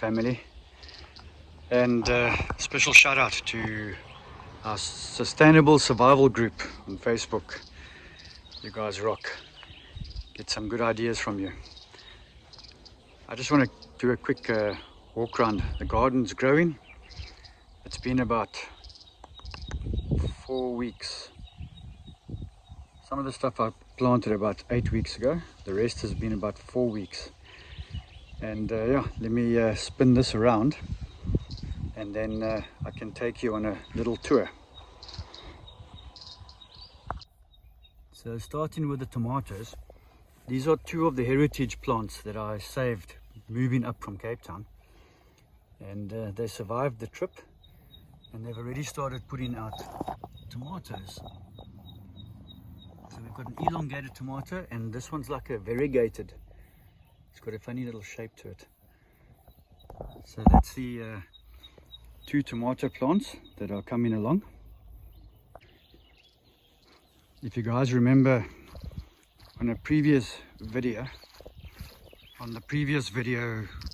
family, and special shout out to our Sustainable Survival group on Facebook. You guys rock. Get some good ideas from you. I just want to do a quick walk around. The garden's growing. It's been about 4 weeks. Some of the stuff I planted about 8 weeks ago. The rest has been about 4 weeks. And yeah, let me spin this around, and then I can take you on a little tour. So starting with the tomatoes, these are two of the heritage plants that I saved moving up from Cape Town, and they survived the trip, and they've already started putting out tomatoes. So we've got an elongated tomato, and this one's like a variegated. It's got a funny little shape to it. So that's the two tomato plants that are coming along. If you guys remember on the previous video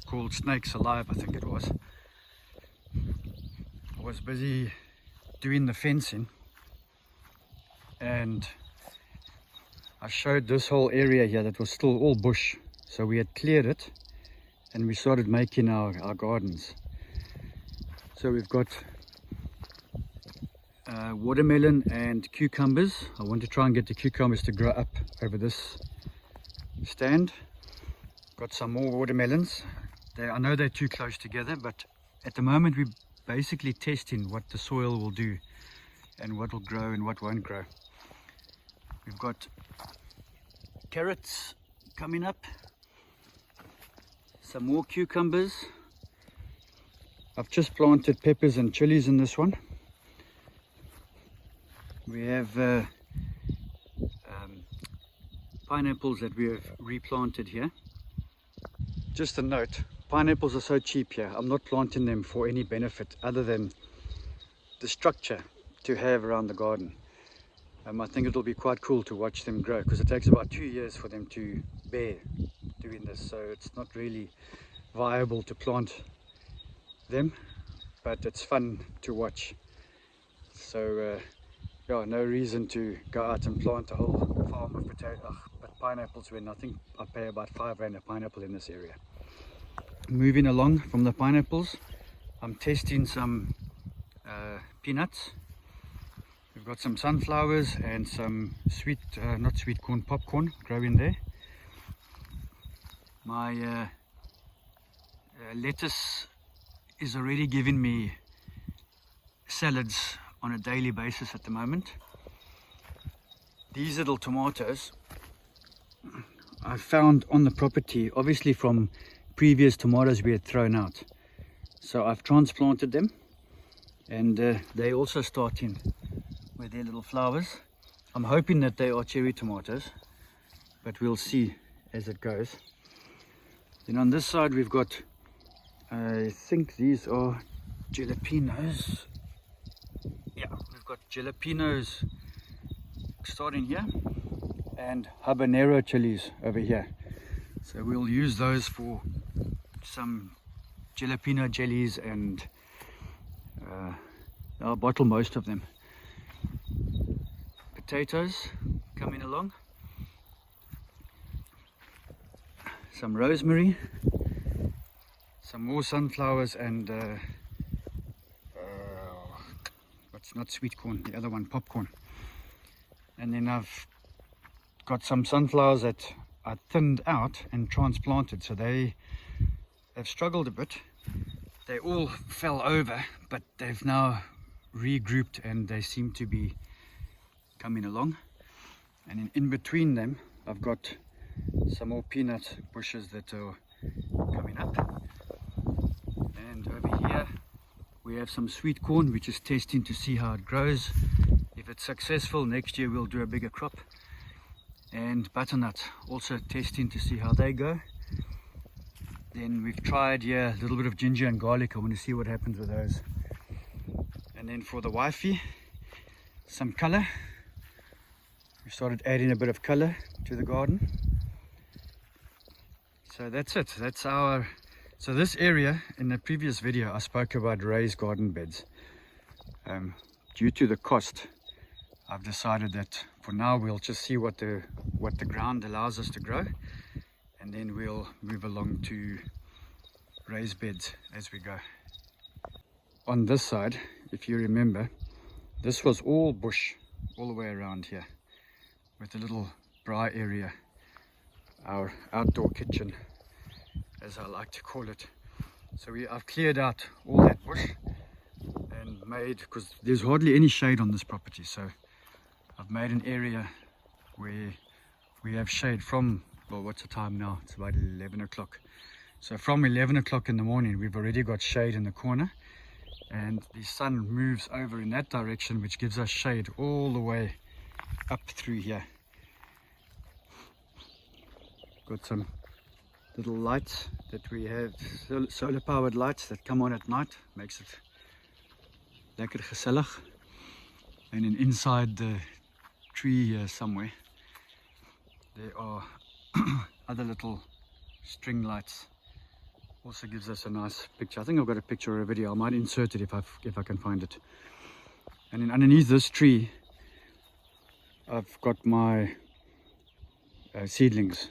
called Snakes Alive, I think it was, I was busy doing the fencing, and I showed this whole area here that was still all bush. So we had cleared it and we started making our gardens. So we've got watermelon and cucumbers. I want to try and get the cucumbers to grow up over this stand. Got some more watermelons. I know they're too close together, but at the moment we're basically testing what the soil will do and what will grow and what won't grow. We've got carrots coming up. Some more cucumbers. I've just planted peppers and chilies in this one. We have pineapples that we have replanted here. Just a note, pineapples are so cheap here. I'm not planting them for any benefit other than the structure to have around the garden. I think it'll be quite cool to watch them grow, because it takes about 2 years for them to bear doing this, so it's not really viable to plant them, but it's fun to watch. So yeah, no reason to go out and plant a whole farm of but pineapples, when I think I pay about R5 a pineapple in this area. Moving along from the pineapples, I'm testing some peanuts. We've got some sunflowers and some not sweet corn, popcorn growing there. My lettuce is already giving me salads on a daily basis at the moment. These little tomatoes I found on the property, obviously from previous tomatoes we had thrown out. So I've transplanted them, and they're also starting with their little flowers. I'm hoping that they are cherry tomatoes, but we'll see as it goes. Then on this side we've got, I think these are jalapenos. Yeah, we've got jalapenos starting here, and habanero chilies over here. So we'll use those for some jalapeno jellies, and I'll bottle most of them. Potatoes coming along, some rosemary, some more sunflowers, and what's not sweet corn, the other one, popcorn. And then I've got some sunflowers that I thinned out and transplanted, so they've struggled a bit. They all fell over, but they've now regrouped and they seem to be coming along. And in between them I've got some more peanut bushes that are coming up, and over here we have some sweet corn, which is testing to see how it grows. If it's successful, next year we'll do a bigger crop. And butternuts, also testing to see how they go. Then we've tried here a little bit of ginger and garlic. I want to see what happens with those. And then for the wifey, some color. We started adding a bit of color to the garden. So that's it. That's our So this area, in the previous video I spoke about raised garden beds. Due to the cost, I've decided that for now we'll just see what the ground allows us to grow, and then we'll move along to raised beds as we go. On this side, if you remember, this was all bush all the way around here, with a little braai area, our outdoor kitchen as I like to call it. So I've cleared out all that bush and made, because there's hardly any shade on this property, so I've made an area where we have shade from, well, what's the time now? It's about 11 o'clock. So from 11 o'clock in the morning we've already got shade in the corner, and the sun moves over in that direction, which gives us shade all the way up through here. Got some little lights that we have, solar powered lights that come on at night, makes it lekker gezellig. And then inside the tree here somewhere there are other little string lights, also gives us a nice picture. I think I've got a picture or a video, I might insert it if I can find it. And then underneath this tree I've got my seedlings.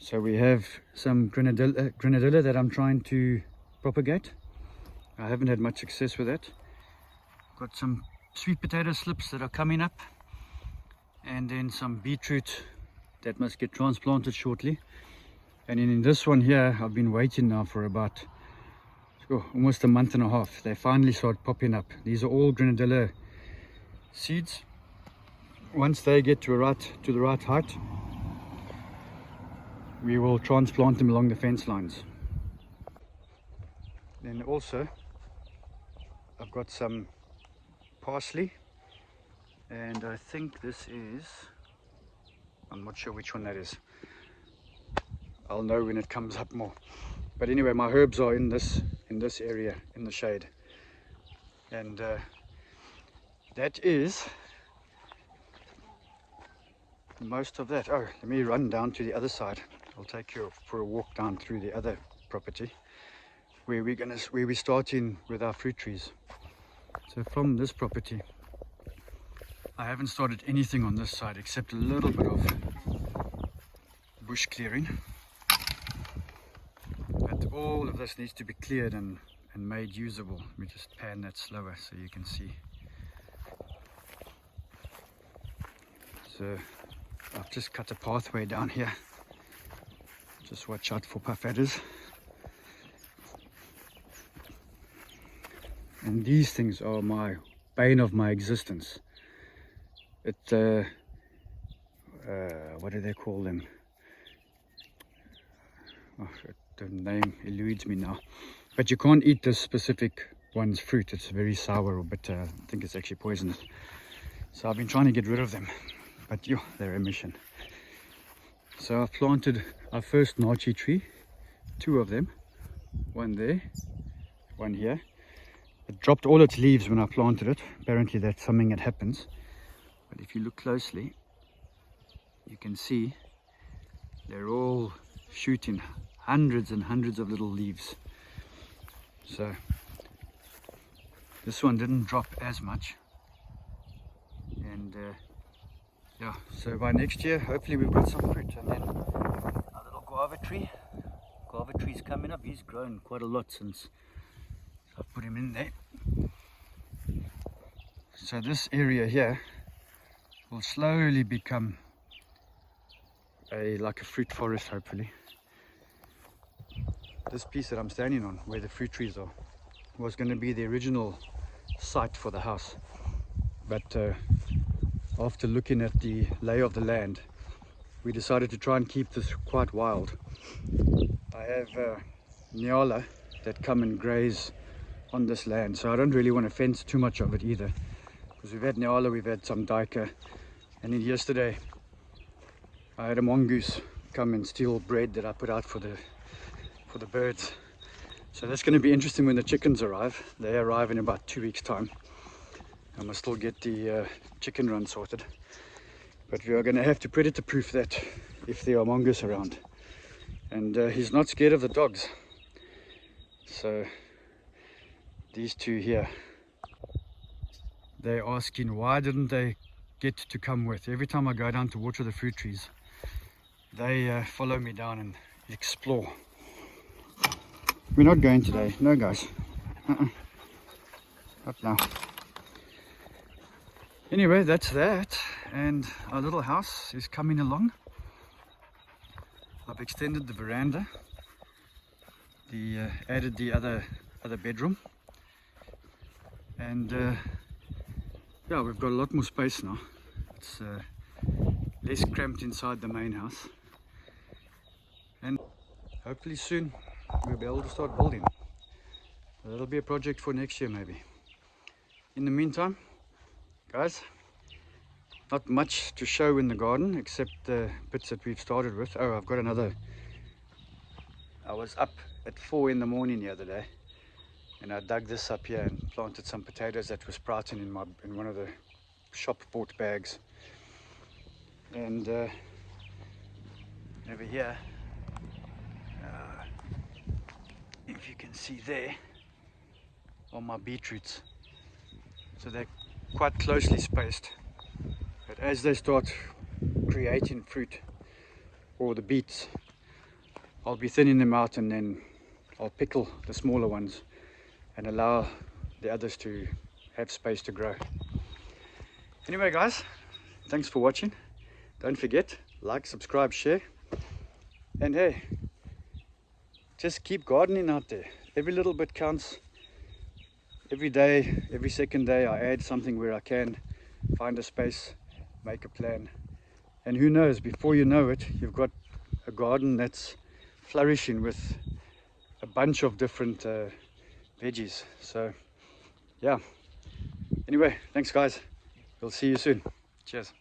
So we have some grenadilla that I'm trying to propagate. I haven't had much success with that. Got some sweet potato slips that are coming up, and then some beetroot that must get transplanted shortly. And then in this one here, I've been waiting now for about almost a month and a half. They finally start popping up. These are all grenadilla seeds. Once they get to the right height, we will transplant them along the fence lines. Then also I've got some parsley, and I think this is, I'm not sure which one that is. I'll know when it comes up more. But anyway, my herbs are in this area in the shade, and that is most of that. Oh, let me run down to the other side. I'll take you for a walk down through the other property where we're starting with our fruit trees. So from this property, I haven't started anything on this side except a little bit of bush clearing. But all of this needs to be cleared and made usable. Let me just pan that slower so you can see. So I've just cut a pathway down here. Just watch out for puff adders. And these things are my bane of my existence. What do they call them? Oh, the name eludes me now. But you can't eat this specific one's fruit. It's very sour or bitter. I think it's actually poisonous. So I've been trying to get rid of them, but they're a mission. So I've planted our first naartjie tree, 2 of them, one there, one here. It dropped all its leaves when I planted it. Apparently that's something that happens. But if you look closely, you can see they're all shooting hundreds and hundreds of little leaves. So this one didn't drop as much. And yeah, so by next year, hopefully we've got some fruit. And then our little guava tree's coming up. He's grown quite a lot since I've put him in there. So this area here will slowly become like a fruit forest, hopefully. This piece that I'm standing on, where the fruit trees are, was going to be the original site for the house. But after looking at the lay of the land, we decided to try and keep this quite wild. I have nyala that come and graze on this land, so I don't really want to fence too much of it either, because we've had nyala, we've had some duiker, and then yesterday I had a mongoose come and steal bread that I put out for the birds. So that's going to be interesting when the chickens arrive. They arrive in about 2 weeks time. I must still get the chicken run sorted, but we are going to have to predator proof that if there are mongoose around. And he's not scared of the dogs. So these two here, they're asking why didn't they get to come with. Every time I go down to water the fruit trees, they follow me down and explore. We're not going today, no guys, not now. Anyway, that's that, and our little house is coming along. I've extended the veranda, added the other bedroom, and yeah, we've got a lot more space now. It's less cramped inside the main house, and hopefully soon we'll be able to start building. That'll be a project for next year maybe. In the meantime, guys, not much to show in the garden except the bits that we've started with. Oh, I've got another. I was up at 4 in the morning the other day, and I dug this up here and planted some potatoes that were sprouting in one of the shop bought bags. And over here, if you can see there, are my beetroots. So they're quite closely spaced, but as they start creating fruit, or the beets, I'll be thinning them out, and then I'll pickle the smaller ones and allow the others to have space to grow. Anyway guys, thanks for watching. Don't forget, like, subscribe, share, and hey, just keep gardening out there. Every little bit counts. Every day, every second day, I add something where I can, find a space, make a plan, and who knows, before you know it, you've got a garden that's flourishing with a bunch of different veggies. So yeah, anyway, thanks guys, we'll see you soon. Cheers.